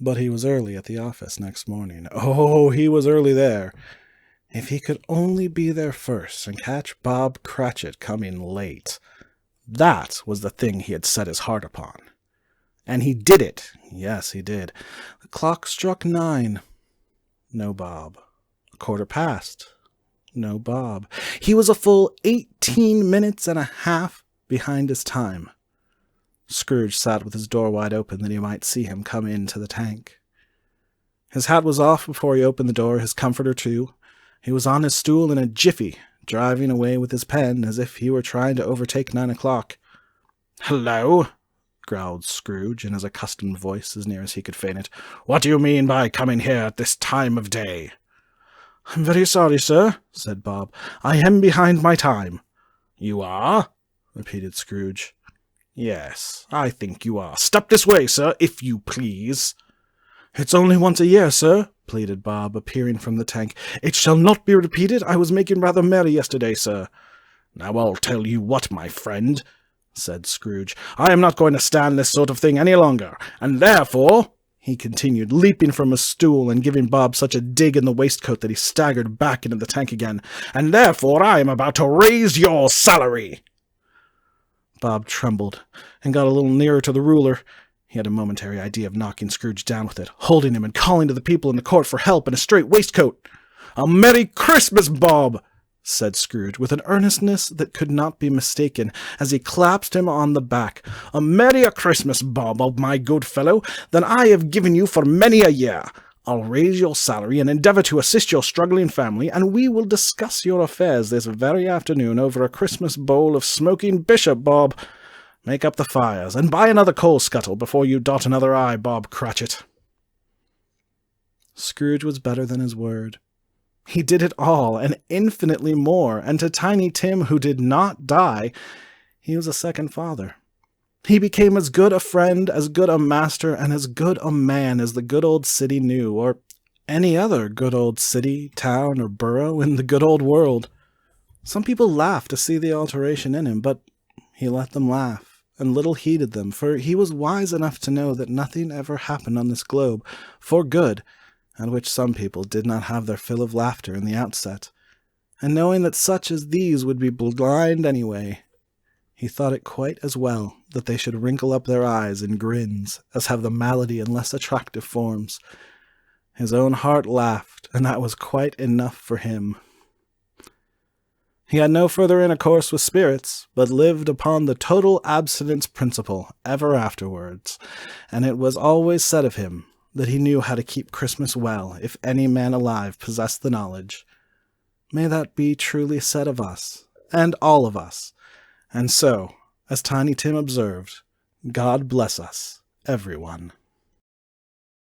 But he was early at the office next morning. Oh, he was early there. If he could only be there first and catch Bob Cratchit coming late. That was the thing he had set his heart upon. And he did it. Yes, he did. The clock struck 9. No Bob. 1:15. No Bob. He was a full 18 minutes and a half behind his time. Scrooge sat with his door wide open that he might see him come into the tank. His hat was off before he opened the door, his comforter too. He was on his stool in a jiffy, driving away with his pen as if he were trying to overtake 9 o'clock. "Hello," growled Scrooge in his accustomed voice as near as he could feign it. "What do you mean by coming here at this time of day?" "I'm very sorry, sir," said Bob. "I am behind my time." "You are?" repeated Scrooge. "Yes, I think you are. Step this way, sir, if you please." "It's only once a year, sir," pleaded Bob, appearing from the tank. "It shall not be repeated. I was making rather merry yesterday, sir." "Now I'll tell you what, my friend," said Scrooge. "I am not going to stand this sort of thing any longer, and therefore," he continued, leaping from a stool and giving Bob such a dig in the waistcoat that he staggered back into the tank again, "and therefore I am about to raise your salary." Bob trembled and got a little nearer to the ruler. He had a momentary idea of knocking Scrooge down with it, holding him and calling to the people in the court for help and a straight waistcoat. "A Merry Christmas, Bob!" said Scrooge, with an earnestness that could not be mistaken, as he clapped him on the back. "A Merry Christmas, Bob, my good fellow, than I have given you for many a year. I'll raise your salary and endeavour to assist your struggling family, and we will discuss your affairs this very afternoon over a Christmas bowl of smoking bishop, Bob. Make up the fires, and buy another coal scuttle before you dot another I, Bob Cratchit." Scrooge was better than his word. He did it all, and infinitely more, and to Tiny Tim, who did not die, he was a second father. He became as good a friend, as good a master, and as good a man as the good old city knew, or any other good old city, town, or borough in the good old world. Some people laughed to see the alteration in him, but he let them laugh, and little heeded them, for he was wise enough to know that nothing ever happened on this globe for good, at which some people did not have their fill of laughter in the outset, and knowing that such as these would be blind anyway, he thought it quite as well that they should wrinkle up their eyes in grins as have the malady in less attractive forms. His own heart laughed, and that was quite enough for him. He had no further intercourse with spirits, but lived upon the total abstinence principle ever afterwards, and it was always said of him that he knew how to keep Christmas well, if any man alive possessed the knowledge. May that be truly said of us, and all of us. And so, as Tiny Tim observed, God bless us, everyone.